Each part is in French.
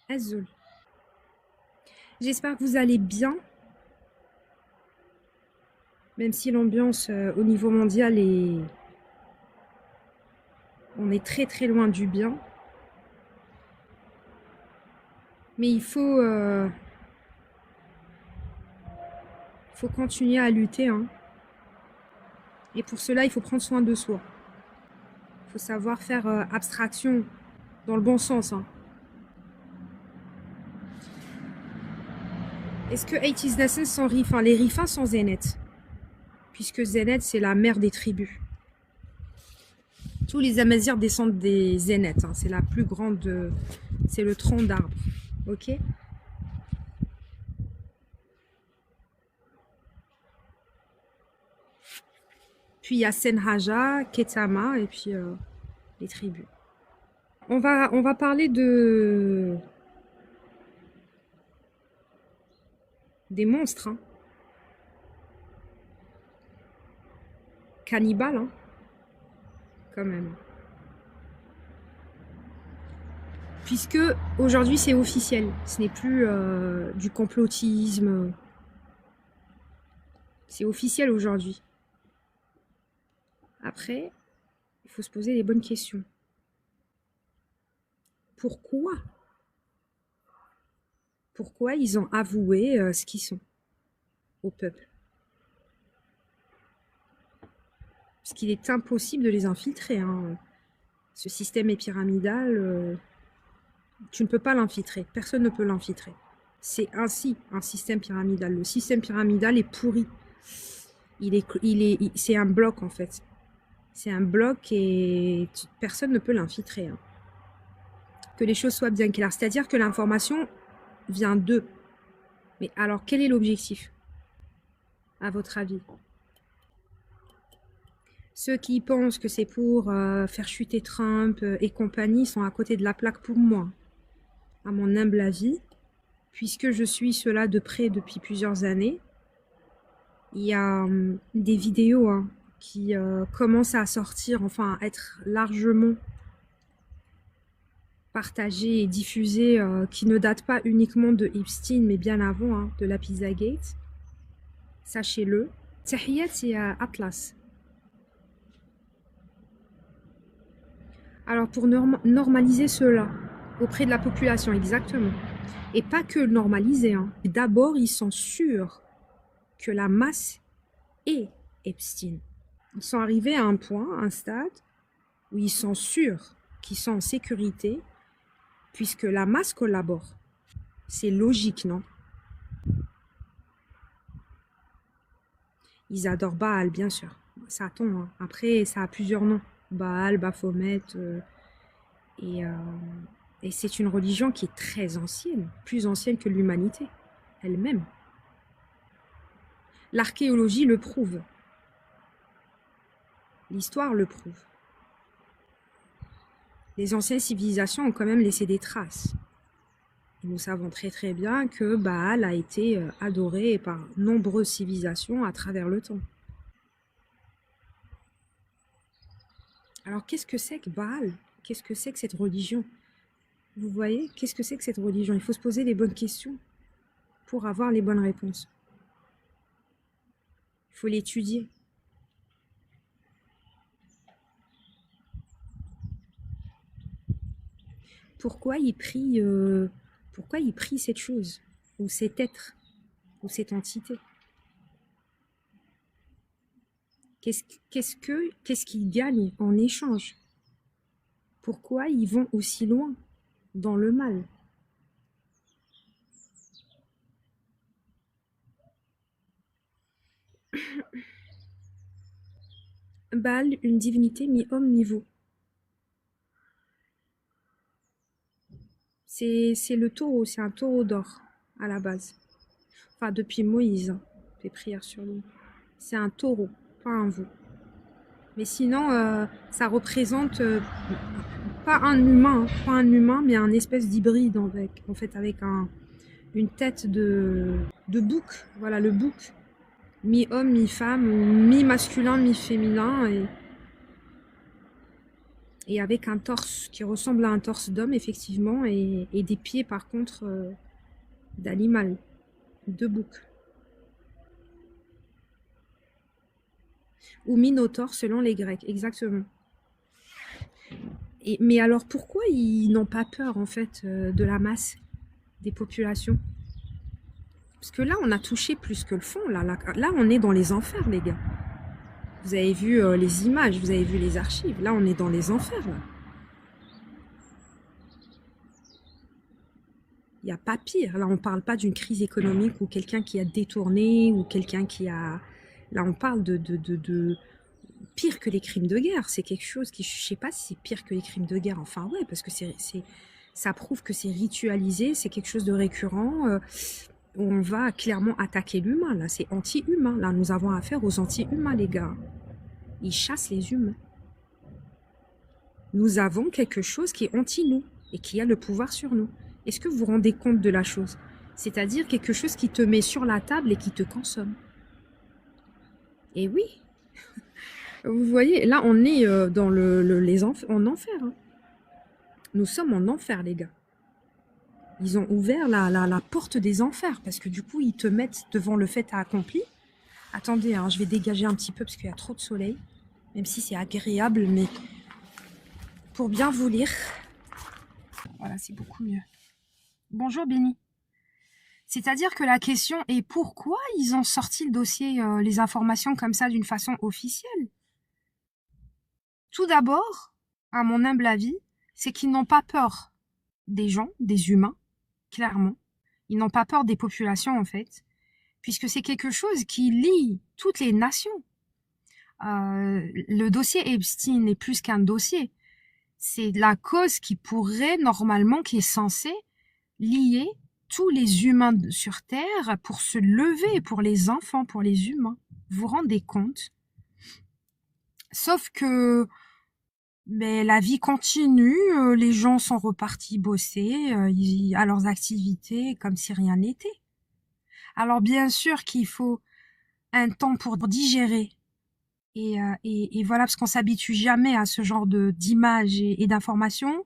Azul. J'espère que vous allez bien, même si l'ambiance au niveau mondial est... On est très très loin du bien. Mais faut continuer à lutter, hein. Et pour cela, il faut prendre soin de soi. Il faut savoir faire abstraction dans le bon sens, hein. Est-ce que 80's Nation sans Rifin? Les Rifins sans Zenet. Puisque Zenet, c'est la mère des tribus. Tous les Amazirs descendent des Zenet, hein. C'est la plus grande... c'est le tronc d'arbre. Ok? Puis il y a Senhaja, Ketama et puis les tribus. On va parler des monstres, hein. Cannibales, hein, quand même. Puisque aujourd'hui c'est officiel, ce n'est plus du complotisme. C'est officiel aujourd'hui. Après, il faut se poser les bonnes questions. Pourquoi? Pourquoi ils ont avoué ce qu'ils sont au peuple? Parce qu'il est impossible de les infiltrer, hein. Ce système est pyramidal, tu ne peux pas l'infiltrer, personne ne peut l'infiltrer. C'est ainsi un système pyramidal. Le système pyramidal est pourri. C'est un bloc en fait. C'est un bloc et personne ne peut l'infiltrer, hein. Que les choses soient bien claires. C'est-à-dire que l'information vient d'eux. Mais alors, quel est l'objectif, à votre avis? Ceux qui pensent que c'est pour faire chuter Trump et compagnie sont à côté de la plaque pour moi, à mon humble avis, puisque je suis cela de près depuis plusieurs années. Il y a des vidéos, hein, qui commencent à sortir, enfin à être largement partagées et diffusées, qui ne datent pas uniquement de Epstein, mais bien avant, hein, de la Pizzagate. Sachez-le. Tahiyat, c'est Atlas. Alors pour normaliser cela auprès de la population, exactement. Et pas que normaliser, hein. D'abord, ils sont sûrs que la masse est Epstein. Ils sont arrivés à un point, un stade, où ils sont sûrs qu'ils sont en sécurité, puisque la masse collabore. C'est logique, non? Ils adorent Baal, bien sûr. Ça tombe, hein. Après, ça a plusieurs noms. Baal, Baphomet, et c'est une religion qui est très ancienne, plus ancienne que l'humanité elle-même. L'archéologie le prouve. L'histoire le prouve. Les anciennes civilisations ont quand même laissé des traces. Et nous savons très très bien que Baal a été adoré par nombreuses civilisations à travers le temps. Alors qu'est-ce que c'est que Baal? Qu'est-ce que c'est que cette religion? Vous voyez, qu'est-ce que c'est que cette religion? Il faut se poser les bonnes questions pour avoir les bonnes réponses. Il faut l'étudier. Pourquoi il prie cette chose, ou cet être, ou cette entité? Qu'est-ce qu'ils gagnent en échange? Pourquoi ils vont aussi loin dans le mal? Baal, une divinité mi-homme, mi-veau. C'est le taureau, c'est un taureau d'or à la base. Enfin, depuis Moïse, hein, fait prière sur lui. C'est un taureau, pas un veau. Mais sinon, ça représente pas un humain, mais un espèce d'hybride en fait, avec une tête de bouc. Voilà, le bouc. Mi-homme, mi-femme, mi-masculin, mi-féminin. et avec un torse qui ressemble à un torse d'homme, effectivement, et des pieds, par contre, d'animal, de bouc. Ou minotaure, selon les Grecs, exactement. Mais alors, pourquoi ils n'ont pas peur, en fait, de la masse des populations? Parce que là, on a touché plus que le fond. Là, on est dans les enfers, les gars. Vous avez vu les images, vous avez vu les archives. Là, on est dans les enfers, là. Il n'y a pas pire. Là, on ne parle pas d'une crise économique ou quelqu'un qui a détourné ou quelqu'un qui a... Là, on parle de pire que les crimes de guerre. C'est quelque chose qui, je ne sais pas si c'est pire que les crimes de guerre. Enfin, ouais, parce que ça prouve que c'est ritualisé, c'est quelque chose de récurrent. On va clairement attaquer l'humain. Là, c'est anti-humain. Là, nous avons affaire aux anti-humains, les gars. Ils chassent les humains. Nous avons quelque chose qui est anti-nous et qui a le pouvoir sur nous. Est-ce que vous vous rendez compte de la chose? C'est-à-dire quelque chose qui te met sur la table et qui te consomme. Et oui, vous voyez, là on est dans en enfer. Hein. Nous sommes en enfer, les gars. Ils ont ouvert la porte des enfers parce que du coup ils te mettent devant le fait accompli. Attendez, hein, je vais dégager un petit peu parce qu'il y a trop de soleil, même si c'est agréable, mais pour bien vous lire, voilà, c'est beaucoup mieux. Bonjour Béni. C'est-à-dire que la question est pourquoi ils ont sorti le dossier, les informations comme ça d'une façon officielle? Tout d'abord, à mon humble avis, c'est qu'ils n'ont pas peur des gens, des humains, clairement. Ils n'ont pas peur des populations en fait, puisque c'est quelque chose qui lie toutes les nations. Le dossier Epstein n'est plus qu'un dossier. C'est la cause qui pourrait normalement, qui est censée lier tous les humains sur Terre pour se lever, pour les enfants, pour les humains. Vous vous rendez compte? Sauf que la vie continue, les gens sont repartis bosser à leurs activités comme si rien n'était. Alors bien sûr qu'il faut un temps pour digérer. Et voilà, parce qu'on s'habitue jamais à ce genre d'images et d'informations.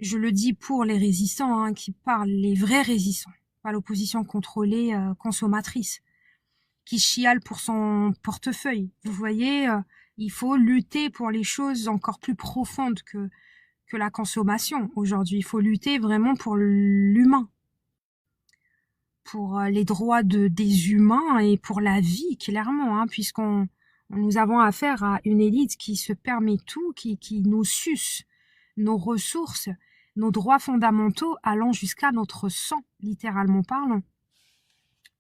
Je le dis pour les résistants, hein, qui parlent, les vrais résistants, pas l'opposition contrôlée consommatrice, qui chiale pour son portefeuille. Vous voyez, il faut lutter pour les choses encore plus profondes que la consommation aujourd'hui. Il faut lutter vraiment pour l'humain, pour les droits des humains et pour la vie, clairement, hein, nous avons affaire à une élite qui se permet tout, qui nous suce nos ressources, nos droits fondamentaux allant jusqu'à notre sang, littéralement parlant.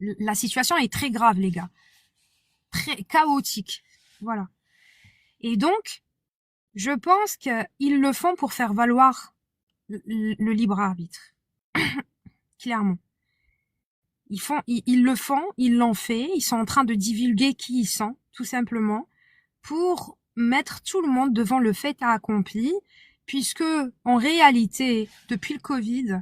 La situation est très grave, les gars. Très chaotique. Voilà. Et donc, je pense qu'ils le font pour faire valoir le libre arbitre. Clairement. Ils le font, ils l'ont fait, ils sont en train de divulguer qui ils sont, tout simplement, pour mettre tout le monde devant le fait accompli, puisque, en réalité, depuis le Covid,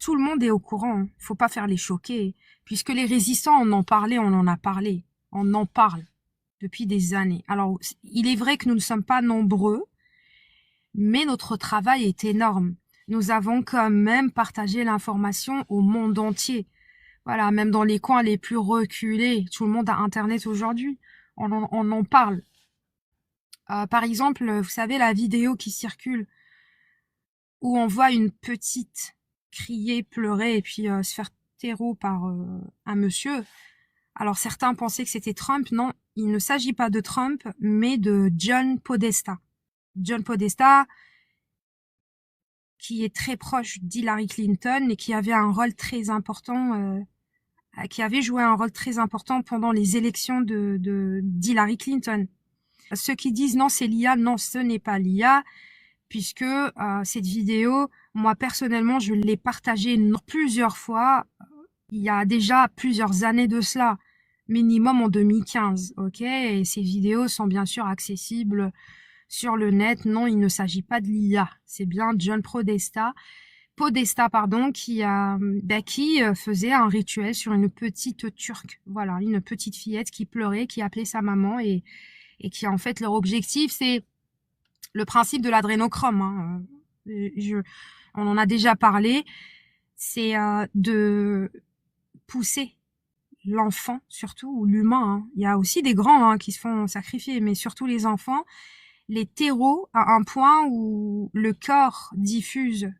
tout le monde est au courant. Il faut pas faire les choquer. Puisque les résistants en ont parlé, on en a parlé. On en parle depuis des années. Alors, il est vrai que nous ne sommes pas nombreux, mais notre travail est énorme. Nous avons quand même partagé l'information au monde entier. Voilà, même dans les coins les plus reculés. Tout le monde a Internet aujourd'hui. On en parle. Par exemple, vous savez, la vidéo qui circule où on voit une petite crier, pleurer et puis se faire terreau par un monsieur. Alors certains pensaient que c'était Trump. Non, il ne s'agit pas de Trump, mais de John Podesta. John Podesta, qui est très proche d'Hillary Clinton et qui avait un rôle très important, qui avait joué un rôle très important pendant les élections d'Hillary Clinton. Ceux qui disent non, c'est l'IA, non, ce n'est pas l'IA, puisque cette vidéo, moi personnellement, je l'ai partagée plusieurs fois, il y a déjà plusieurs années de cela, minimum en 2015, ok? Et ces vidéos sont bien sûr accessibles sur le net. Non, il ne s'agit pas de l'IA, c'est bien John Podesta, qui faisait un rituel sur une petite turque, voilà, une petite fillette qui pleurait, qui appelait sa maman et qui en fait leur objectif c'est Le principe de l'adrénochrome, hein, on en a déjà parlé, c'est de pousser l'enfant surtout, ou l'humain. Hein. Il y a aussi des grands qui se font sacrifier, mais surtout les enfants, les terreaux à un point où le corps diffuse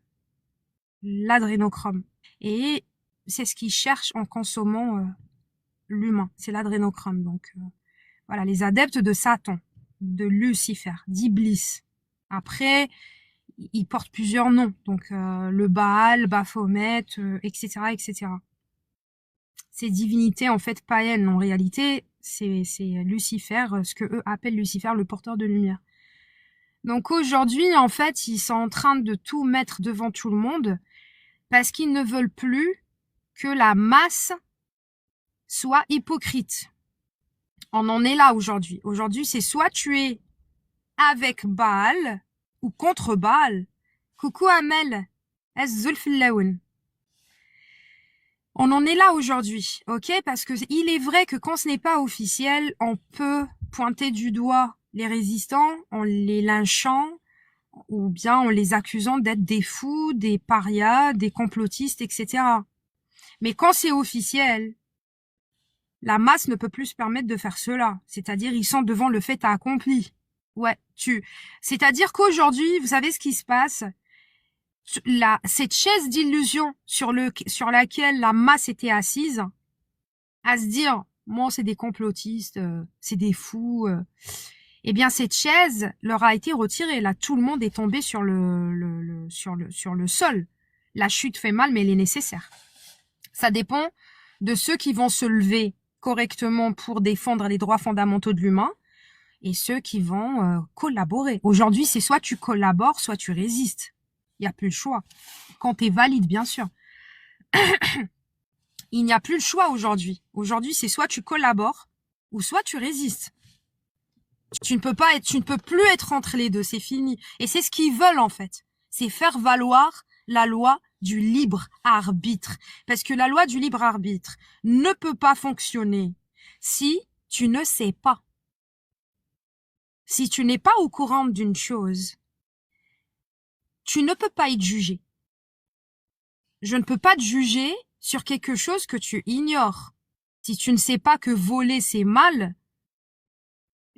l'adrénochrome. Et c'est ce qu'ils cherchent en consommant l'humain, c'est l'adrénochrome. Donc voilà, les adeptes de Satan, de Lucifer, d'Iblis. Après, ils portent plusieurs noms, donc le Baal, Baphomet, etc., etc. Ces divinités en fait païennes, en réalité, c'est Lucifer, ce que eux appellent Lucifer, le porteur de lumière. Donc aujourd'hui, en fait, ils sont en train de tout mettre devant tout le monde parce qu'ils ne veulent plus que la masse soit hypocrite. On en est là aujourd'hui. Aujourd'hui, c'est soit tu es avec Baal ou contre Baal. Coucou Amel. On en est là aujourd'hui, ok? Parce que il est vrai que quand ce n'est pas officiel, on peut pointer du doigt les résistants en les lynchant ou bien en les accusant d'être des fous, des parias, des complotistes, etc. Mais quand c'est officiel, la masse ne peut plus se permettre de faire cela. C'est-à-dire, ils sont devant le fait accompli. Ouais, c'est-à-dire qu'aujourd'hui, vous savez ce qui se passe? Cette chaise d'illusion sur laquelle la masse était assise, à se dire, moi, c'est des complotistes, c'est des fous. Eh bien, cette chaise leur a été retirée. Là, tout le monde est tombé sur le sol. La chute fait mal, mais elle est nécessaire. Ça dépend de ceux qui vont se lever correctement pour défendre les droits fondamentaux de l'humain et ceux qui vont collaborer. Aujourd'hui, c'est soit tu collabores, soit tu résistes. Il n'y a plus le choix. Quand tu es valide, bien sûr. Il n'y a plus le choix aujourd'hui. Aujourd'hui, c'est soit tu collabores ou soit tu résistes. Tu ne peux plus être entre les deux, c'est fini. Et c'est ce qu'ils veulent en fait. C'est faire valoir la loi du libre arbitre. Parce que la loi du libre arbitre ne peut pas fonctionner si tu ne sais pas. Si tu n'es pas au courant d'une chose, tu ne peux pas être jugé. Je ne peux pas te juger sur quelque chose que tu ignores. Si tu ne sais pas que voler c'est mal,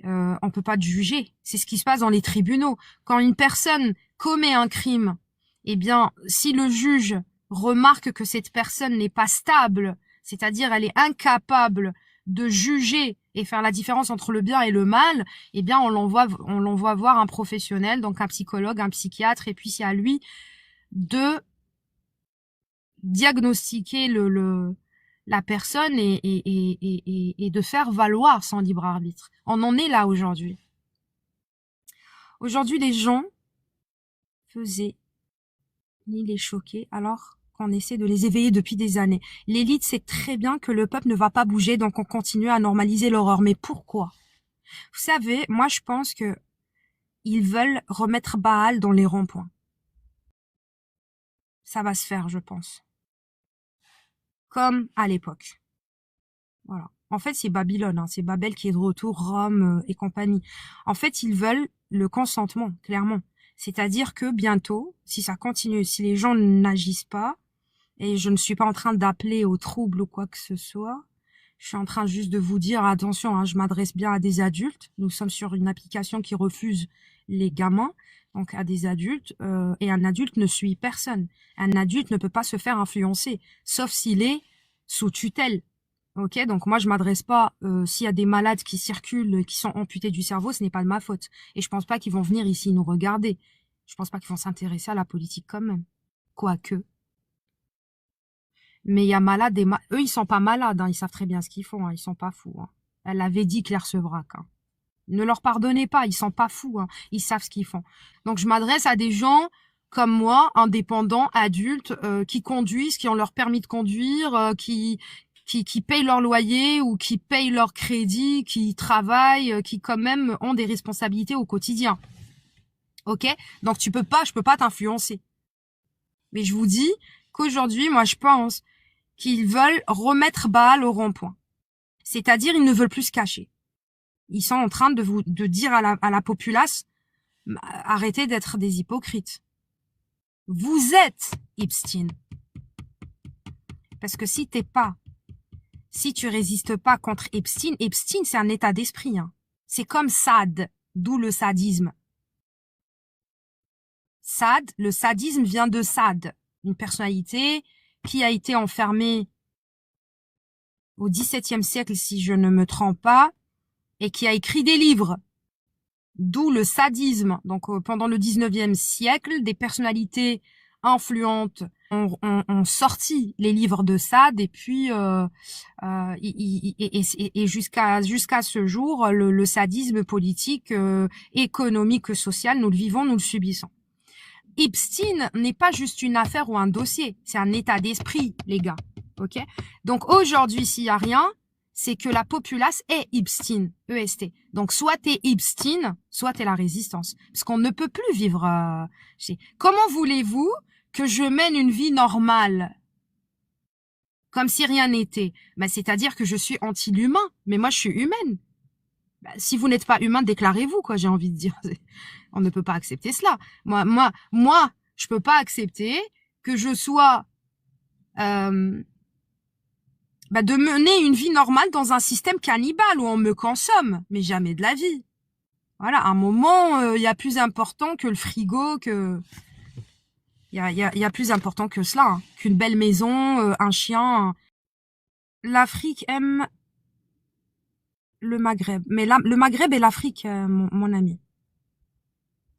on peut pas te juger. C'est ce qui se passe dans les tribunaux. Quand une personne commet un crime, eh bien, si le juge remarque que cette personne n'est pas stable, c'est-à-dire elle est incapable de juger et faire la différence entre le bien et le mal, eh bien, on l'envoie voir un professionnel, donc un psychologue, un psychiatre, et puis c'est à lui de diagnostiquer la personne et de faire valoir son libre arbitre. On en est là aujourd'hui. Aujourd'hui, les gens faisaient ni les choquer alors qu'on essaie de les éveiller depuis des années. L'élite sait très bien que le peuple ne va pas bouger, donc on continue à normaliser l'horreur. Mais pourquoi? Vous savez, moi je pense que ils veulent remettre Baal dans les ronds-points. Ça va se faire, je pense. Comme à l'époque. Voilà. En fait, c'est Babylone, c'est Babel qui est de retour, Rome et compagnie. En fait, ils veulent le consentement, clairement. C'est-à-dire que bientôt, si ça continue, si les gens n'agissent pas, et je ne suis pas en train d'appeler au trouble ou quoi que ce soit, je suis en train juste de vous dire, attention, je m'adresse bien à des adultes. Nous sommes sur une application qui refuse les gamins, donc à des adultes, et un adulte ne suit personne. Un adulte ne peut pas se faire influencer, sauf s'il est sous tutelle. Ok, donc moi je m'adresse pas s'il y a des malades qui circulent, qui sont amputés du cerveau, ce n'est pas de ma faute. Et je pense pas qu'ils vont venir ici nous regarder. Je pense pas qu'ils vont s'intéresser à la politique quand même. Quoique. Mais il y a malades et eux ils sont pas malades, ils savent très bien ce qu'ils font, ils sont pas fous. Elle avait dit Claire Sevrac. Ne leur pardonnez pas, ils sont pas fous, ils savent ce qu'ils font. Donc je m'adresse à des gens comme moi, indépendants, adultes, qui conduisent, qui ont leur permis de conduire, qui payent leur loyer ou qui payent leur crédit, qui travaillent, qui quand même ont des responsabilités au quotidien. Ok? Donc je peux pas t'influencer. Mais je vous dis qu'aujourd'hui, moi je pense qu'ils veulent remettre Baal au rond-point. C'est-à-dire, ils ne veulent plus se cacher. Ils sont en train de dire à la populace, Arrêtez d'être des hypocrites. Vous êtes Epstein. Parce que si tu résistes pas contre Epstein, Epstein c'est un état d'esprit. Hein. C'est comme Sade, d'où le sadisme. Sade, le sadisme vient de Sade, une personnalité qui a été enfermée au XVIIe siècle, si je ne me trompe pas, et qui a écrit des livres. D'où le sadisme. Donc, pendant le XIXe siècle, des personnalités influentes ont sorti les livres de Sade, et puis et jusqu'à ce jour, le sadisme politique, économique, social, nous le vivons, nous le subissons. Epstein n'est pas juste une affaire ou un dossier, c'est un état d'esprit, les gars. Ok? Donc aujourd'hui, s'il y a rien, c'est que la populace est Epstein, E-S-T. Donc soit t'es Epstein, soit t'es la résistance. Parce qu'on ne peut plus vivre... Comment voulez-vous que je mène une vie normale comme si rien n'était? C'est-à-dire que je suis anti-l'humain, mais moi je suis humaine. Si vous n'êtes pas humain, déclarez-vous, quoi, j'ai envie de dire. On ne peut pas accepter cela. Moi, je peux pas accepter que je sois de mener une vie normale dans un système cannibale où on me consomme, mais jamais de la vie. Voilà, à un moment, il y a plus important que le frigo, que il y a plus important que cela, hein, qu'une belle maison, un chien. L'Afrique aime le Maghreb, mais le Maghreb et l'Afrique, mon ami.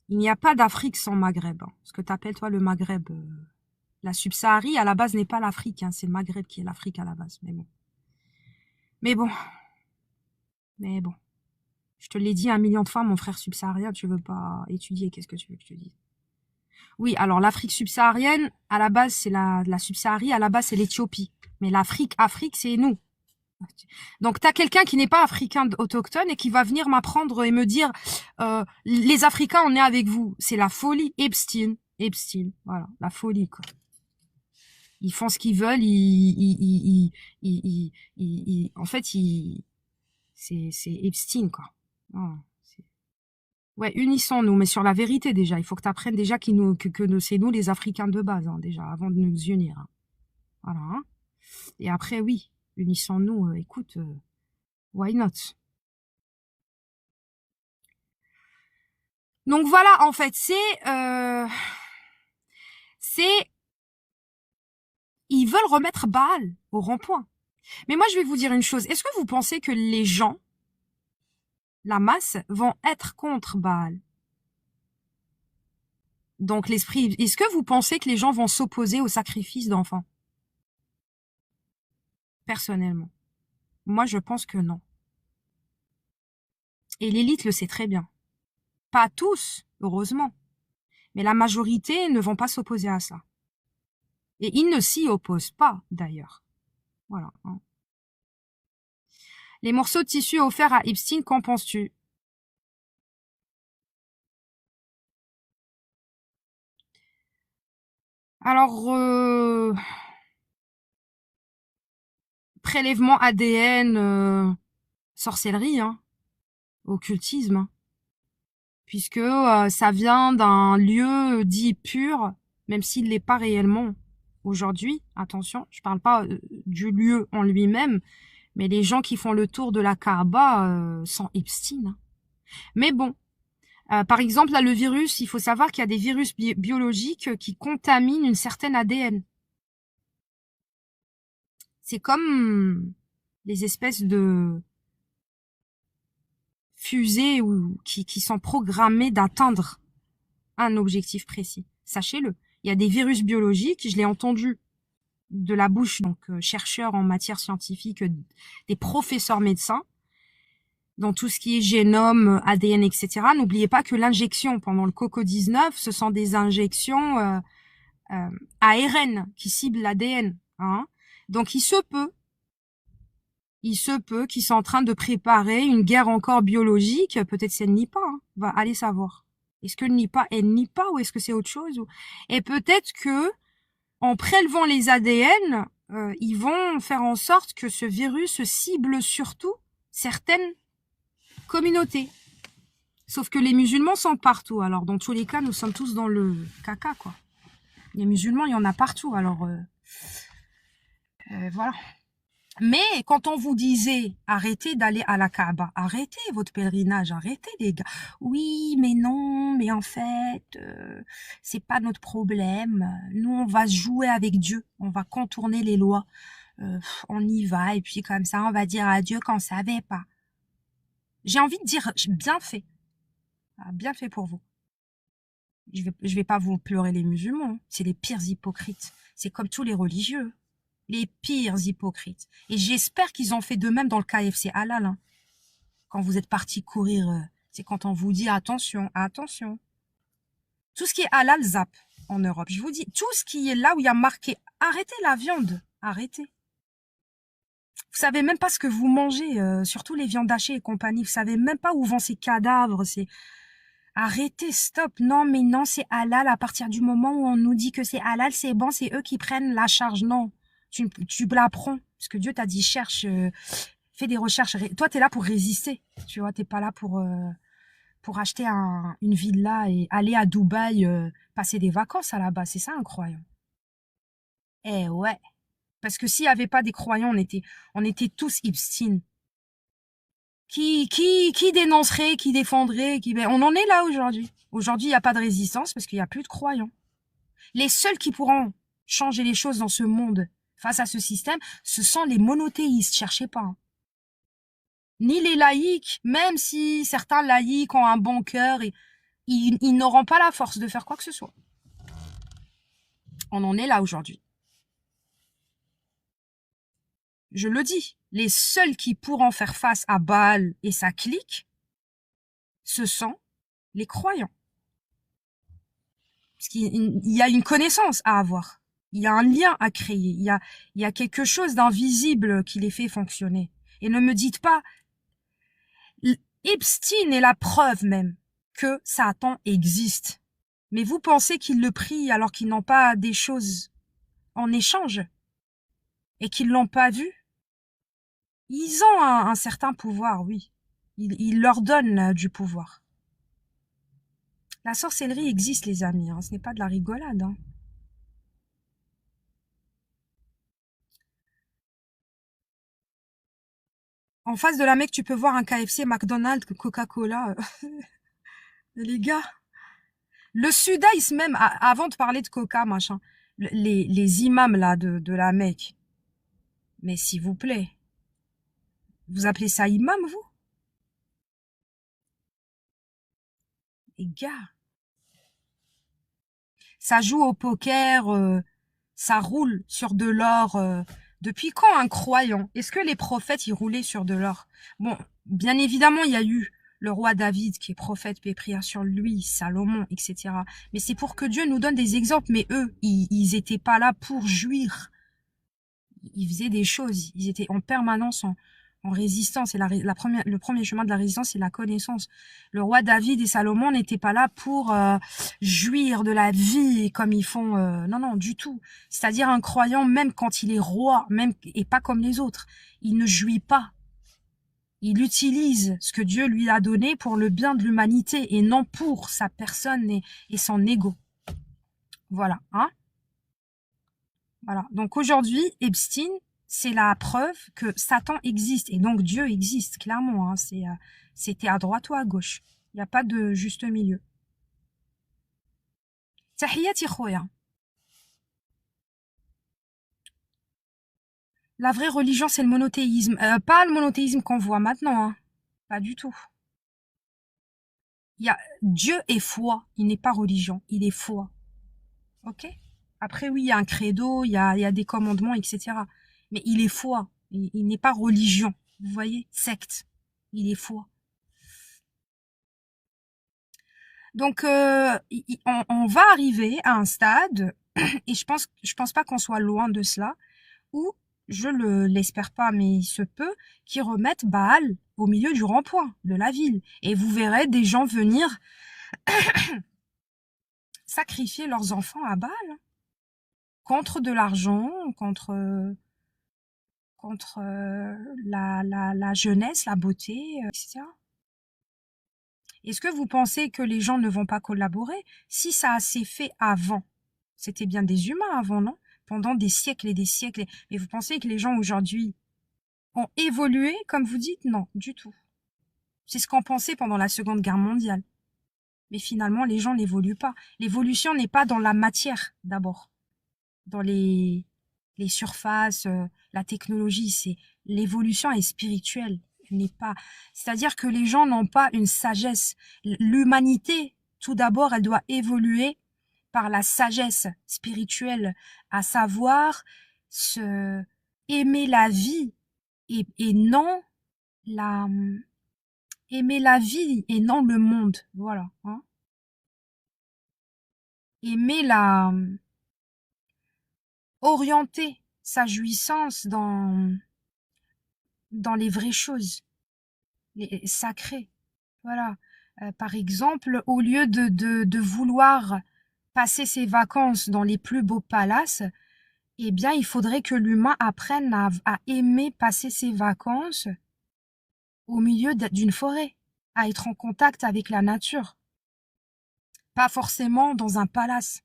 Il n'y a pas d'Afrique sans Maghreb. Hein. Ce que t'appelles toi le Maghreb, la Subsaharie à la base n'est pas l'Afrique, hein, c'est le Maghreb qui est l'Afrique à la base. Mais bon. Je te l'ai dit 1 million de fois, mon frère subsaharien, tu veux pas étudier, qu'est-ce que tu veux que je te dise? Oui, alors l'Afrique subsaharienne, à la base, c'est la Subsaharie, à la base, c'est l'Éthiopie. Mais Afrique, c'est nous. Donc, t'as quelqu'un qui n'est pas africain autochtone et qui va venir m'apprendre et me dire les Africains, on est avec vous. C'est la folie. Epstein, voilà, la folie, quoi. Ils font ce qu'ils veulent, en fait, c'est Epstein, quoi. Oh, ouais, unissons-nous, mais sur la vérité déjà. Il faut que tu apprennes déjà que c'est nous les Africains de base, hein, déjà, avant de nous unir. Hein. Voilà. Hein. Et après, oui, unissons-nous. Écoute, why not? Donc voilà, en fait, ils veulent remettre Baal au rond-point. Mais moi, je vais vous dire une chose. Est-ce que vous pensez que les gens, la masse, vont être contre Baal? Donc l'esprit, est-ce que vous pensez que les gens vont s'opposer au sacrifice d'enfants? Personnellement. Moi, je pense que non. Et l'élite le sait très bien. Pas tous, heureusement. Mais la majorité ne vont pas s'opposer à ça. Et ils ne s'y opposent pas, d'ailleurs. Voilà. Hein. Les morceaux de tissu offerts à Epstein, qu'en penses-tu? Alors, prélèvement ADN, sorcellerie, hein, occultisme, hein, puisque ça vient d'un lieu dit pur, même s'il l'est pas réellement aujourd'hui. Attention, je parle pas du lieu en lui-même, mais les gens qui font le tour de la Kaaba sont Epstein. Hein. Mais bon, par exemple, là, le virus, il faut savoir qu'il y a des virus biologiques qui contaminent une certaine ADN. C'est comme les espèces de fusées qui sont programmées d'atteindre un objectif précis. Sachez-le. Il y a des virus biologiques, je l'ai entendu de la bouche, donc chercheurs en matière scientifique, des professeurs médecins, dans tout ce qui est génome, ADN, etc. N'oubliez pas que l'injection pendant le Coco-19, ce sont des injections ARN qui ciblent l'ADN. Hein. Donc il se peut qu'ils sont en train de préparer une guerre encore biologique, peut-être c'est le Nipah, hein, va aller savoir. Est-ce que le Nipah est le Nipah ou est-ce que c'est autre chose? Et peut-être que en prélevant les ADN, ils vont faire en sorte que ce virus cible surtout certaines communautés. Sauf que les musulmans sont partout. Alors, dans tous les cas, nous sommes tous dans le caca, quoi. Les musulmans, il y en a partout. Alors, voilà. Mais quand on vous disait arrêtez d'aller à la Kaaba, arrêtez votre pèlerinage, arrêtez les gars. Oui, mais non, mais en fait, c'est pas notre problème. Nous, on va jouer avec Dieu, on va contourner les lois. On y va et puis comme ça, on va dire à Dieu qu'on savait pas. J'ai envie de dire bien fait, bien fait pour vous. Je vais pas vous pleurer les musulmans, hein. C'est les pires hypocrites. C'est comme tous les religieux. Les pires hypocrites. Et j'espère qu'ils ont fait de même dans le KFC halal. Hein. Quand vous êtes parti courir, c'est quand on vous dit attention, attention. Tout ce qui est halal, zap en Europe. Je vous dis, tout ce qui est là où il y a marqué arrêtez la viande, arrêtez. Vous savez même pas ce que vous mangez, surtout les viandes hachées et compagnie. Vous savez même pas où vont ces cadavres. C'est arrêtez, stop. Non, mais non, c'est halal. À partir du moment où on nous dit que c'est halal, c'est bon, c'est eux qui prennent la charge. Non, tu l'apprends. Parce que Dieu t'a dit cherche, fais des recherches. Toi, t'es là pour résister. Tu vois, t'es pas là pour acheter une villa et aller à Dubaï, passer des vacances à là-bas. C'est ça un croyant. Eh ouais. Parce que s'il n'y avait pas des croyants, on était tous Epstein. Qui dénoncerait, qui défendrait, ben, on en est là aujourd'hui. Aujourd'hui, il n'y a pas de résistance parce qu'il n'y a plus de croyants. Les seuls qui pourront changer les choses dans ce monde face à ce système, ce sont les monothéistes, cherchez pas. Hein. Ni les laïcs, même si certains laïcs ont un bon cœur, ils n'auront pas la force de faire quoi que ce soit. On en est là aujourd'hui. Je le dis, les seuls qui pourront faire face à Baal et sa clique, ce sont les croyants. Parce qu'il y a une connaissance à avoir. Il y a un lien à créer. Il y a quelque chose d'invisible qui les fait fonctionner. Et ne me dites pas, Epstein est la preuve même que Satan existe. Mais vous pensez qu'ils le prient alors qu'ils n'ont pas des choses en échange et qu'ils l'ont pas vu? Ils ont un certain pouvoir, oui. Ils leur donnent du pouvoir. La sorcellerie existe, les amis. Hein. Ce n'est pas de la rigolade. Hein. En face de la Mecque, tu peux voir un KFC, McDonald's, Coca-Cola. Les gars, le Sudaïs même, avant de parler de Coca, machin, les imams là de la Mecque, mais s'il vous plaît, vous appelez ça imam, vous? Les gars, ça joue au poker, ça roule sur de l'or. Depuis quand un croyant? Est-ce que les prophètes, ils roulaient sur de l'or? Bon, bien évidemment, il y a eu le roi David qui est prophète, paix et prière sur lui, Salomon, etc. Mais c'est pour que Dieu nous donne des exemples. Mais eux, ils étaient pas là pour jouir. Ils faisaient des choses. Ils étaient en permanence en résistance. Et le premier chemin de la résistance, c'est la connaissance. Le roi David et Salomon n'étaient pas là pour jouir de la vie comme ils font. Non, non, du tout. C'est-à-dire un croyant, même quand il est roi, même et pas comme les autres, il ne jouit pas. Il utilise ce que Dieu lui a donné pour le bien de l'humanité et non pour sa personne et son ego. Voilà, hein. Voilà. Donc aujourd'hui, Epstein, c'est la preuve que Satan existe et donc Dieu existe, clairement. Hein. C'était à droite ou à gauche. Il n'y a pas de juste milieu. Tahiyati khoya. La vraie religion, c'est le monothéisme. Pas le monothéisme qu'on voit maintenant. Hein. Pas du tout. Il y a Dieu est foi. Il n'est pas religion. Il est foi. Ok. Après, oui, il y a un credo, il y a des commandements, etc. Mais il est foi. Il n'est pas religion. Vous voyez, secte. Il est foi. Donc, on va arriver à un stade, et je pense pas qu'on soit loin de cela, où je l'espère pas, mais il se peut qu'ils remettent Baal au milieu du rond-point de la ville, et vous verrez des gens venir sacrifier leurs enfants à Baal contre de l'argent, contre la jeunesse, la beauté, etc. Est-ce que vous pensez que les gens ne vont pas collaborer? Si ça s'est fait avant, c'était bien des humains avant, non? Pendant des siècles et des siècles. Mais vous pensez que les gens aujourd'hui ont évolué, comme vous dites? Non, du tout. C'est ce qu'on pensait pendant la Seconde Guerre mondiale. Mais finalement, les gens n'évoluent pas. L'évolution n'est pas dans la matière, d'abord. Dans les surfaces, la technologie, l'évolution est spirituelle. Elle n'est pas, c'est-à-dire que les gens n'ont pas une sagesse. L'humanité, tout d'abord, elle doit évoluer par la sagesse spirituelle, à savoir aimer la vie et non la, aimer la vie et non le monde. Voilà, hein. Aimer orienter sa jouissance dans les vraies choses, les sacrées. Voilà. Par exemple, au lieu de vouloir passer ses vacances dans les plus beaux palaces, eh bien, il faudrait que l'humain apprenne à aimer passer ses vacances au milieu d'une forêt, à être en contact avec la nature, pas forcément dans un palace.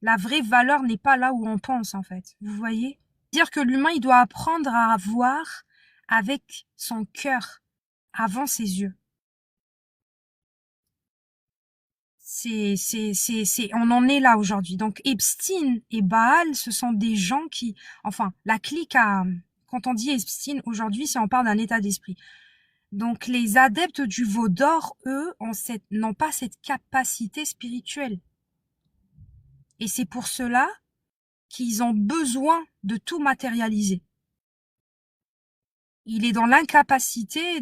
La vraie valeur n'est pas là où on pense, en fait. Vous voyez? Dire que l'humain, il doit apprendre à voir avec son cœur avant ses yeux. On en est là aujourd'hui. Donc, Epstein et Baal, ce sont des gens qui, enfin, la clique quand on dit Epstein aujourd'hui, c'est on parle d'un état d'esprit. Donc, les adeptes du veau d'or, eux, n'ont pas cette capacité spirituelle. Et c'est pour cela qu'ils ont besoin de tout matérialiser. Il est dans l'incapacité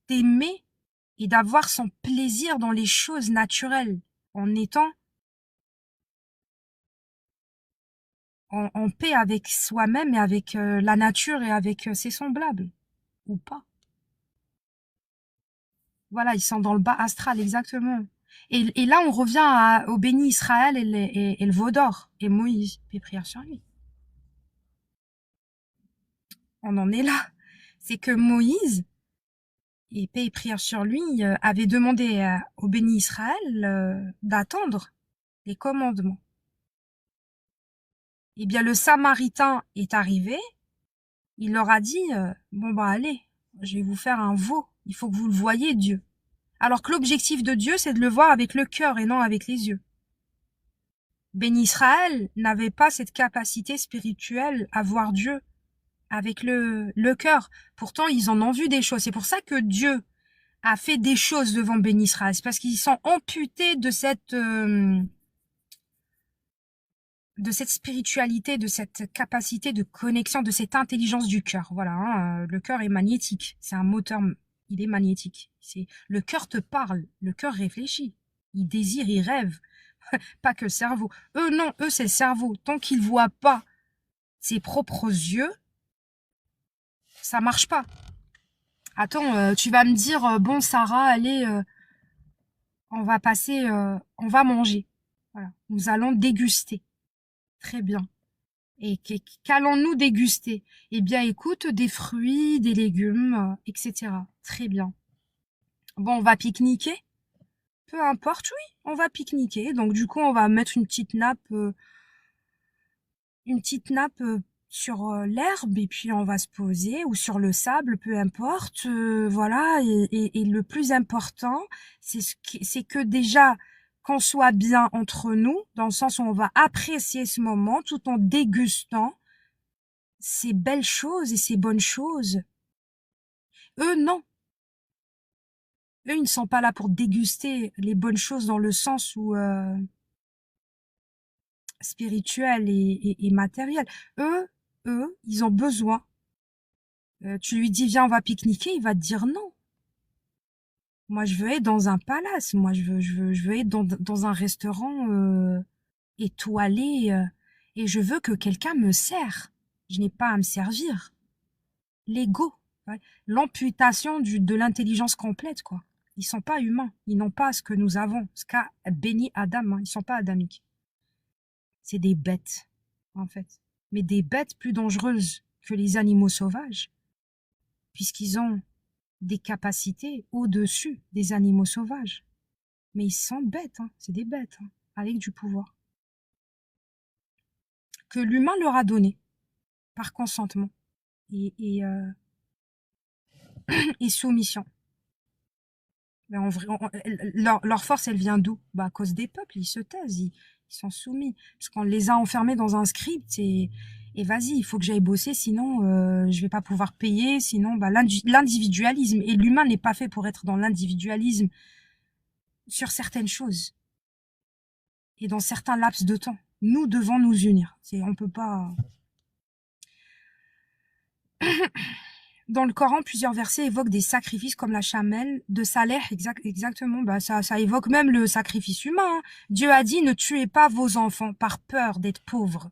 d'aimer et d'avoir son plaisir dans les choses naturelles, en étant en paix avec soi-même et avec la nature et avec ses semblables, ou pas. Voilà, ils sont dans le bas astral, exactement. Et là, on revient au béni Israël et le veau d'or, et Moïse, paix et prière sur lui. On en est là. C'est que Moïse, et paix et prière sur lui, avait demandé au béni Israël d'attendre les commandements. Eh bien, le Samaritain est arrivé, il leur a dit, bon bah allez, je vais vous faire un veau, il faut que vous le voyiez, Dieu. Alors que l'objectif de Dieu, c'est de le voir avec le cœur et non avec les yeux. Ben Israël n'avait pas cette capacité spirituelle à voir Dieu avec le cœur. Pourtant, ils en ont vu des choses. C'est pour ça que Dieu a fait des choses devant Ben Israël. C'est parce qu'ils sont amputés de cette spiritualité, de cette capacité de connexion, de cette intelligence du cœur. Voilà, hein, le cœur est magnétique. C'est un moteur, il est magnétique. Le cœur te parle, le cœur réfléchit. Il désire, il rêve. Pas que le cerveau. Eux, non, eux, c'est le cerveau. Tant qu'ils voient pas ses propres yeux, ça marche pas. Attends, tu vas me dire, bon, Sarah, allez, on va manger. Voilà. Nous allons déguster. Très bien. Et qu'allons-nous déguster? Eh bien, écoute, des fruits, des légumes, etc. Très bien. Bon, on va pique-niquer? Peu importe, oui, on va pique-niquer. Donc, du coup, on va mettre une petite nappe sur l'herbe et puis on va se poser ou sur le sable, peu importe. Voilà. Et le plus important, c'est que déjà qu'on soit bien entre nous, dans le sens où on va apprécier ce moment tout en dégustant ces belles choses et ces bonnes choses. Eux, non. Eux, ils ne sont pas là pour déguster les bonnes choses dans le sens où spirituel et matériel. Eux, ils ont besoin. Tu lui dis, viens, on va pique-niquer, il va te dire non. Moi, je veux être dans un palace. Moi, je veux être dans un restaurant étoilé et je veux que quelqu'un me sert. Je n'ai pas à me servir. L'ego, ouais. L'amputation de l'intelligence complète, quoi. Ils sont pas humains. Ils n'ont pas ce que nous avons, ce qu'a béni Adam. Hein. Ils sont pas adamiques. C'est des bêtes, en fait. Mais des bêtes plus dangereuses que les animaux sauvages, puisqu'ils ont des capacités au-dessus des animaux sauvages. Mais ils sont bêtes, hein, c'est des bêtes, hein, avec du pouvoir. Que l'humain leur a donné, par consentement et soumission. Mais en vrai, leur force, elle vient d'où? Bah, à cause des peuples, ils se taisent, ils sont soumis. Parce qu'on les a enfermés dans un script et vas-y, il faut que j'aille bosser, sinon je vais pas pouvoir payer, sinon bah, l'individualisme. Et l'humain n'est pas fait pour être dans l'individualisme sur certaines choses et dans certains laps de temps. Nous devons nous unir. On peut pas. Dans le Coran, plusieurs versets évoquent des sacrifices comme la chamelle de Saleh, exactement. Bah, ça évoque même le sacrifice humain, hein. Dieu a dit, ne tuez pas vos enfants par peur d'être pauvres.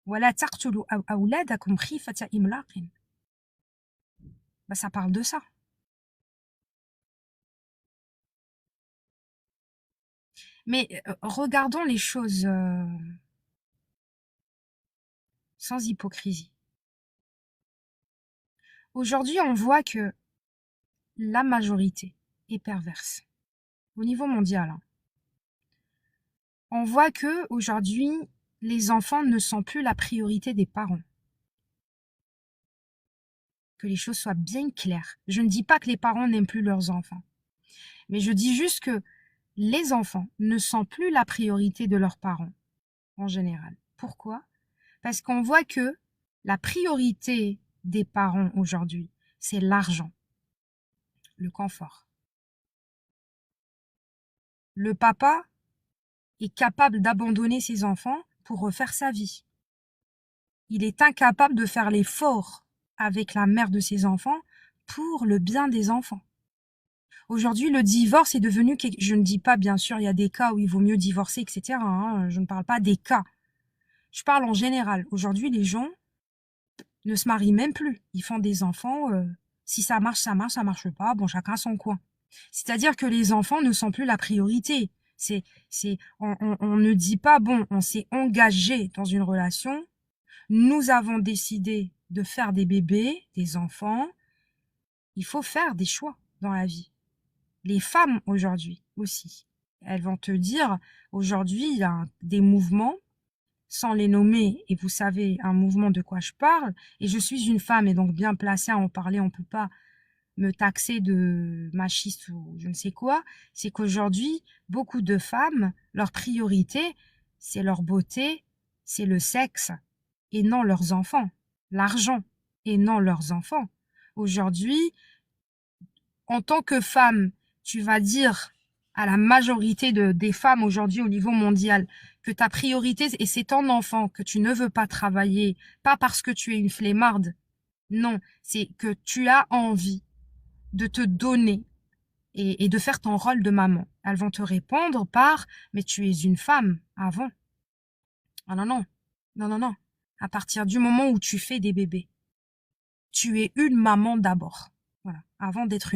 Voilà, bah, ça parle de ça. Mais regardons les choses sans hypocrisie. Aujourd'hui, on voit que la majorité est perverse au niveau mondial, hein. On voit que aujourd'hui, les enfants ne sont plus la priorité des parents. Que les choses soient bien claires. Je ne dis pas que les parents n'aiment plus leurs enfants, mais je dis juste que les enfants ne sont plus la priorité de leurs parents en général. Pourquoi? Parce qu'on voit que la priorité des parents aujourd'hui, c'est l'argent, le confort. Le papa est capable d'abandonner ses enfants pour refaire sa vie. Il est incapable de faire l'effort avec la mère de ses enfants pour le bien des enfants. Aujourd'hui, le divorce est devenu, je ne dis pas, bien sûr, il y a des cas où il vaut mieux divorcer, etc., hein, je ne parle pas des cas. Je parle en général. Aujourd'hui, les gens ne se marient même plus. Ils font des enfants. Si ça marche, ça marche pas. Bon, chacun son coin. C'est-à-dire que les enfants ne sont plus la priorité. On ne dit pas, bon, on s'est engagé dans une relation. Nous avons décidé de faire des bébés, des enfants. Il faut faire des choix dans la vie. Les femmes aujourd'hui aussi, elles vont te dire, aujourd'hui, il y a des mouvements, sans les nommer, et vous savez un mouvement de quoi je parle, et je suis une femme et donc bien placée à en parler, on peut pas me taxer de machiste ou je ne sais quoi, c'est qu'aujourd'hui, beaucoup de femmes, leur priorité, c'est leur beauté, c'est le sexe, et non leurs enfants, l'argent, et non leurs enfants. Aujourd'hui, en tant que femme, tu vas dire à la majorité des femmes aujourd'hui au niveau mondial que ta priorité, et c'est ton enfant, que tu ne veux pas travailler, pas parce que tu es une flemmarde. Non, c'est que tu as envie de te donner et de faire ton rôle de maman. Elles vont te répondre par, mais tu es une femme avant. Ah non, non, non, non, non. À partir du moment où tu fais des bébés, tu es une maman d'abord. Voilà. Avant d'être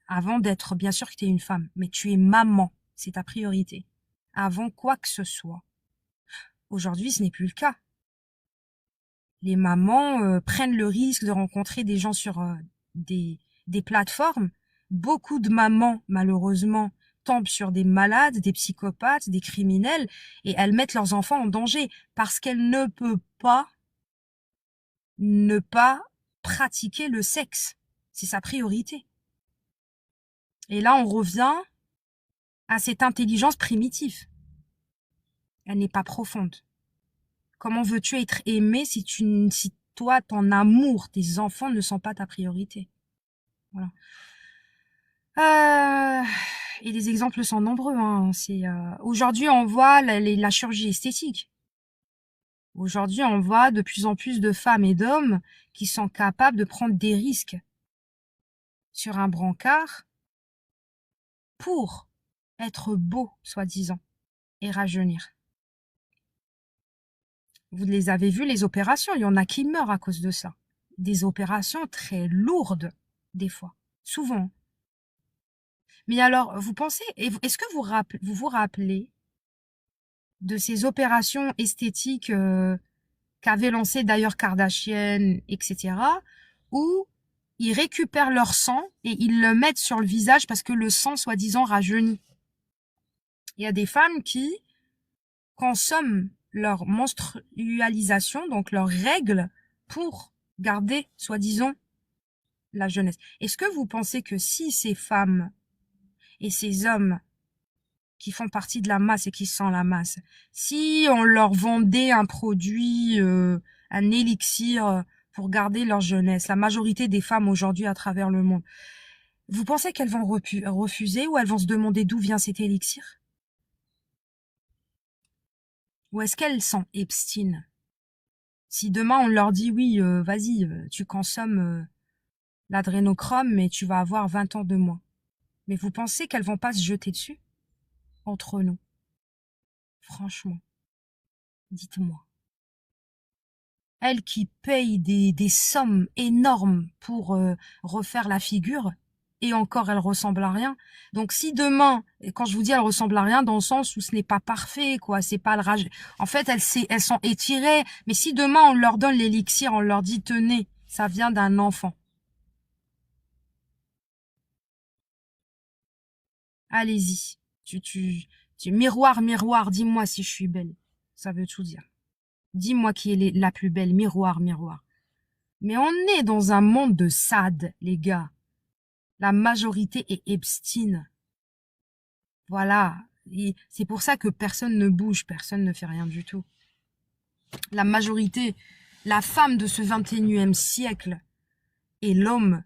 avant d'être, bien sûr que tu es une femme, mais tu es maman. C'est ta priorité. Avant quoi que ce soit. Aujourd'hui, ce n'est plus le cas. Les mamans prennent le risque de rencontrer des gens sur des plateformes. Beaucoup de mamans, malheureusement, tombent sur des malades, des psychopathes, des criminels, et elles mettent leurs enfants en danger parce qu'elles ne peuvent pas ne pas pratiquer le sexe. C'est sa priorité. Et là, on revient à cette intelligence primitive. Elle n'est pas profonde. Comment veux-tu être aimé si toi, ton amour, tes enfants ne sont pas ta priorité? Voilà. Et les exemples sont nombreux, hein. Aujourd'hui, on voit la chirurgie esthétique. Aujourd'hui, on voit de plus en plus de femmes et d'hommes qui sont capables de prendre des risques sur un brancard pour être beau, soi-disant, et rajeunir. Vous les avez vus, les opérations, il y en a qui meurent à cause de ça. Des opérations très lourdes, des fois, souvent. Mais alors, vous pensez, est-ce que vous vous rappelez de ces opérations esthétiques qu'avait lancé d'ailleurs Kardashian, etc., où ils récupèrent leur sang et ils le mettent sur le visage parce que le sang, soi-disant, rajeunit. Il y a des femmes qui consomment leur menstrualisation, donc leurs règles, pour garder, soi-disant, la jeunesse. Est-ce que vous pensez que si ces femmes et ces hommes qui font partie de la masse et qui sont la masse, si on leur vendait un produit, un élixir pour garder leur jeunesse, la majorité des femmes aujourd'hui à travers le monde, vous pensez qu'elles vont refuser ou elles vont se demander d'où vient cet élixir? Ou est-ce qu'elles s'en abstinent? Si demain on leur dit oui, vas-y, tu consommes l'adrénochrome, mais tu vas avoir 20 ans de moins. Mais vous pensez qu'elles vont pas se jeter dessus? Entre nous. Franchement. Dites-moi. Elles qui payent des sommes énormes pour refaire la figure, et encore elles ressemblent à rien. Donc si demain, et quand je vous dis elles ressemblent à rien, dans le sens où ce n'est pas parfait, quoi, c'est pas le rage. En fait, elles sont étirées, mais si demain on leur donne l'élixir, on leur dit tenez, ça vient d'un enfant. Allez-y. Miroir, miroir, dis-moi si je suis belle. Ça veut tout dire. Dis-moi qui est la plus belle. Miroir, miroir. Mais on est dans un monde de sade, les gars. La majorité est Epstein. Voilà. C'est pour ça que personne ne bouge, personne ne fait rien du tout. La majorité, la femme de ce 21e siècle et l'homme,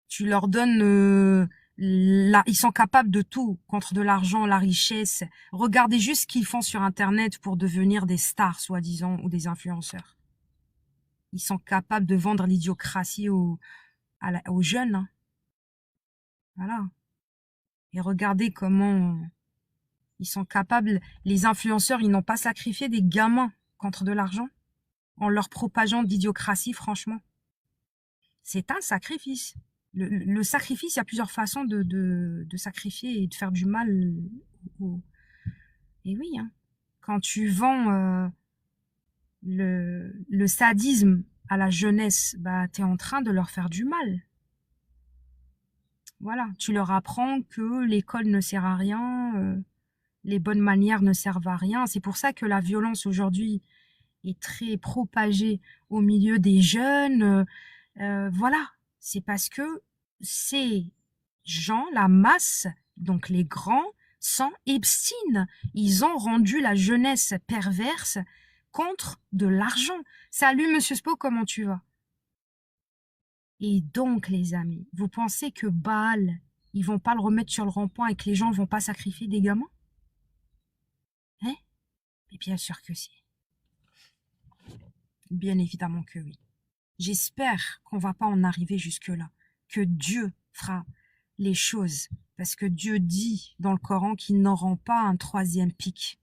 tu leur donnes... ils sont capables de tout, contre de l'argent, la richesse. Regardez juste ce qu'ils font sur Internet pour devenir des stars, soi-disant, ou des influenceurs. Ils sont capables de vendre l'idiocratie aux jeunes. Hein. Voilà. Et regardez comment ils sont capables. Les influenceurs, ils n'ont pas sacrifié des gamins contre de l'argent en leur propageant d'idiocratie, franchement. C'est un sacrifice. Le sacrifice, il y a plusieurs façons de sacrifier et de faire du mal. Et oui, hein. Quand tu vends le sadisme à la jeunesse, bah, tu es en train de leur faire du mal. Voilà, tu leur apprends que l'école ne sert à rien, les bonnes manières ne servent à rien. C'est pour ça que la violence aujourd'hui est très propagée au milieu des jeunes. Voilà, c'est parce que ces gens, la masse, donc les grands, s'en abstinent. Ils ont rendu la jeunesse perverse contre de l'argent. Salut Monsieur Spo, comment tu vas? Et donc les amis, vous pensez que Baal, ils vont pas le remettre sur le rond-point et que les gens vont pas sacrifier des gamins? Hein? Mais bien sûr que si. Bien évidemment que oui. J'espère qu'on va pas en arriver jusque-là, que Dieu fera les choses, parce que Dieu dit dans le Coran qu'ils n'auront pas un troisième pic.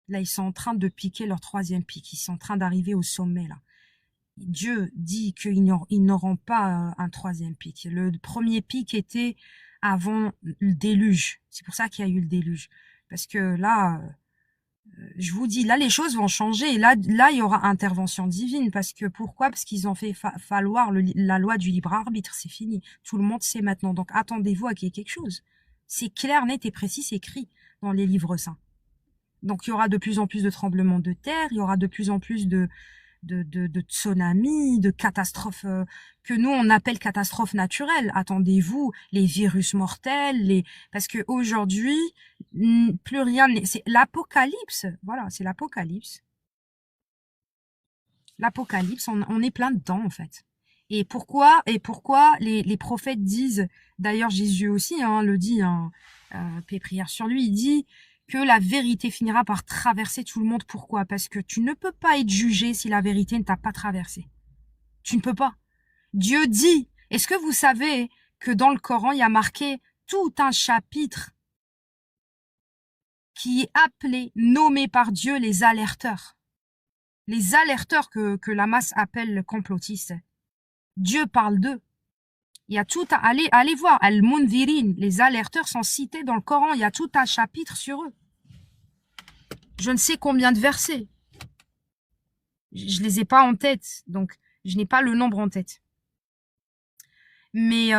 Là, ils sont en train de piquer leur troisième pic, ils sont en train d'arriver au sommet, là. Dieu dit qu'ils n'auront pas un troisième pic. Le premier pic était avant le déluge. C'est pour ça qu'il y a eu le déluge. Parce que là, je vous dis, là, les choses vont changer. Là, il y aura intervention divine. Parce que pourquoi? Parce qu'ils ont fait falloir la loi du libre arbitre. C'est fini. Tout le monde sait maintenant. Donc, attendez-vous à qu'il y ait quelque chose. C'est clair, net et précis, c'est écrit dans les livres saints. Donc, il y aura de plus en plus de tremblements de terre. Il y aura de plus en plus de tsunamis, de catastrophes que nous on appelle catastrophes naturelles. Attendez-vous, les virus mortels, parce que aujourd'hui plus rien, c'est l'apocalypse. Voilà, c'est l'apocalypse. L'apocalypse, on est plein dedans en fait. Et pourquoi les prophètes disent, d'ailleurs Jésus aussi le dit, paix et prière sur lui, il dit que la vérité finira par traverser tout le monde. Pourquoi? Parce que tu ne peux pas être jugé si la vérité ne t'a pas traversé. Tu ne peux pas. Dieu dit, est-ce que vous savez que dans le Coran, il y a marqué tout un chapitre qui est appelé, nommé par Dieu les alerteurs. Les alerteurs que la masse appelle complotistes. Dieu parle d'eux. Il y a tout allez voir, Al-Mundhirin, les alerteurs sont cités dans le Coran, il y a tout un chapitre sur eux. Je ne sais combien de versets. Je les ai pas en tête, donc je n'ai pas le nombre en tête. Mais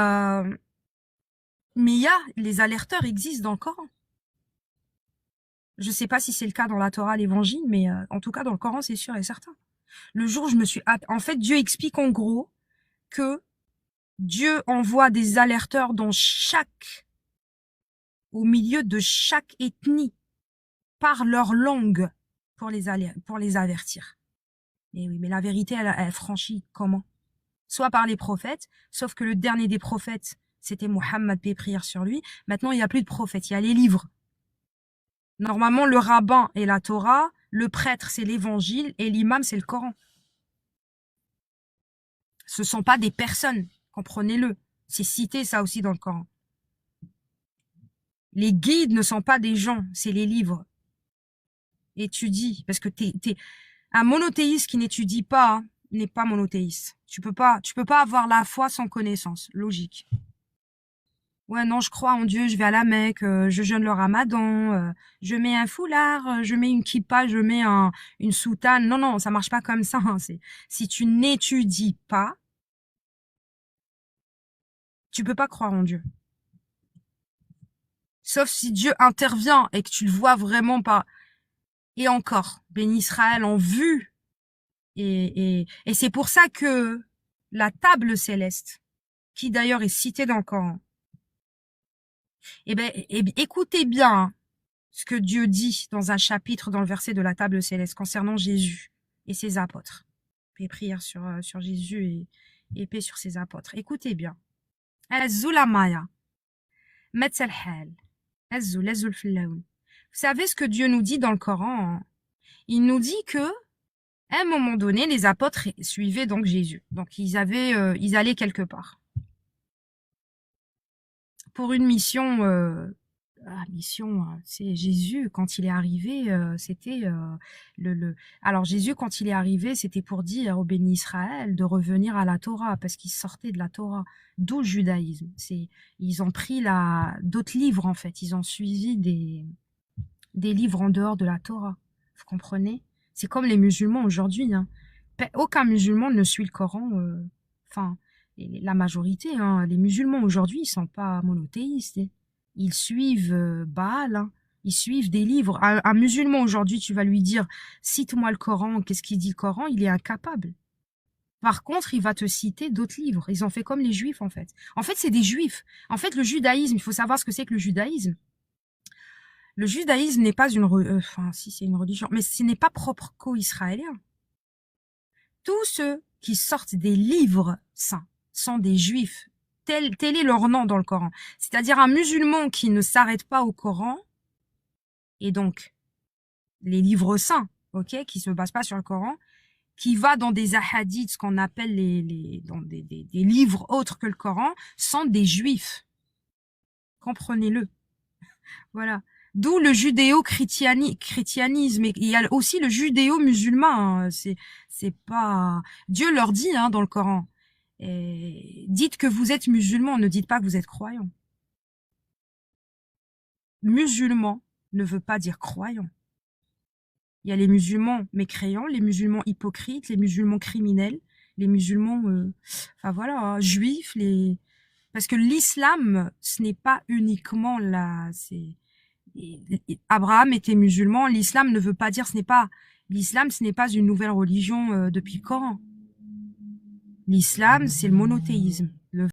mais il y a les alerteurs existent dans le Coran. Je sais pas si c'est le cas dans la Torah, l'Évangile, mais en tout cas dans le Coran, c'est sûr et certain. Le jour où je me suis en fait, Dieu explique en gros que Dieu envoie des alerteurs au milieu de chaque ethnie par leur langue pour les avertir. Mais oui, mais la vérité, elle franchit comment? Soit par les prophètes, sauf que le dernier des prophètes, c'était Mohammed, paix et prière sur lui. Maintenant, il n'y a plus de prophètes, il y a les livres. Normalement, le rabbin est la Torah, le prêtre, c'est l'évangile, et l'imam, c'est le Coran. Ce sont pas des personnes, comprenez-le. C'est cité ça aussi dans le Coran. Les guides ne sont pas des gens, c'est les livres. Étudie, parce que un monothéiste qui n'étudie pas n'est pas monothéiste. Tu peux pas avoir la foi sans connaissance, logique. Ouais, non, je crois en Dieu, je vais à la Mecque, je jeûne le Ramadan, je mets un foulard, je mets une kippa, je mets une soutane. Non, non, ça marche pas comme ça. Hein. Si tu n'étudies pas, tu peux pas croire en Dieu. Sauf si Dieu intervient et que tu le vois vraiment pas. Et encore, béni Israël en vue. Et c'est pour ça que la table céleste, qui d'ailleurs est citée dans le Coran, écoutez bien ce que Dieu dit dans un chapitre dans le verset de la table céleste concernant Jésus et ses apôtres. Paix et prière sur Jésus et paix sur ses apôtres. Écoutez bien. Vous savez ce que Dieu nous dit dans le Coran? Il nous dit que à un moment donné, les apôtres suivaient donc Jésus. Donc ils allaient quelque part pour une mission. C'est Jésus quand il est arrivé, c'était Alors Jésus quand il est arrivé, c'était pour dire au béni Israël de revenir à la Torah parce qu'ils sortaient de la Torah. D'où le judaïsme. Ils ont pris d'autres livres en fait. Ils ont suivi des livres en dehors de la Torah. Vous comprenez? C'est comme les musulmans aujourd'hui. Hein. Aucun musulman ne suit le Coran. La majorité. Hein, les musulmans aujourd'hui, ils sont pas monothéistes. Ils suivent Baal. Hein. Ils suivent des livres. Un musulman aujourd'hui, tu vas lui dire, cite-moi le Coran. Qu'est-ce qu'il dit le Coran? Il est incapable. Par contre, il va te citer d'autres livres. Ils ont fait comme les juifs, en fait. En fait, c'est des juifs. En fait, le judaïsme, il faut savoir ce que c'est que le judaïsme. Le judaïsme n'est pas si c'est une religion, mais ce n'est pas propre qu'aux Israéliens. Tous ceux qui sortent des livres saints sont des juifs. Tel est leur nom dans le Coran. C'est-à-dire un musulman qui ne s'arrête pas au Coran, et donc les livres saints, ok, qui se basent pas sur le Coran, qui va dans des ahadiths, ce qu'on appelle dans des livres autres que le Coran, sont des juifs. Comprenez-le. Voilà. D'où le judéo-chrétianisme. Et il y a aussi le judéo-musulman. Hein. C'est pas... Dieu leur dit hein, dans le Coran. Dites que vous êtes musulman, ne dites pas que vous êtes croyant. Musulman ne veut pas dire croyant. Il y a les musulmans mécréants, les musulmans hypocrites, les musulmans criminels, les musulmans, juifs, parce que l'islam, ce n'est pas uniquement Abraham était musulman, l'islam ne veut pas dire, l'islam, ce n'est pas une nouvelle religion depuis le Coran. L'islam, c'est le monothéisme.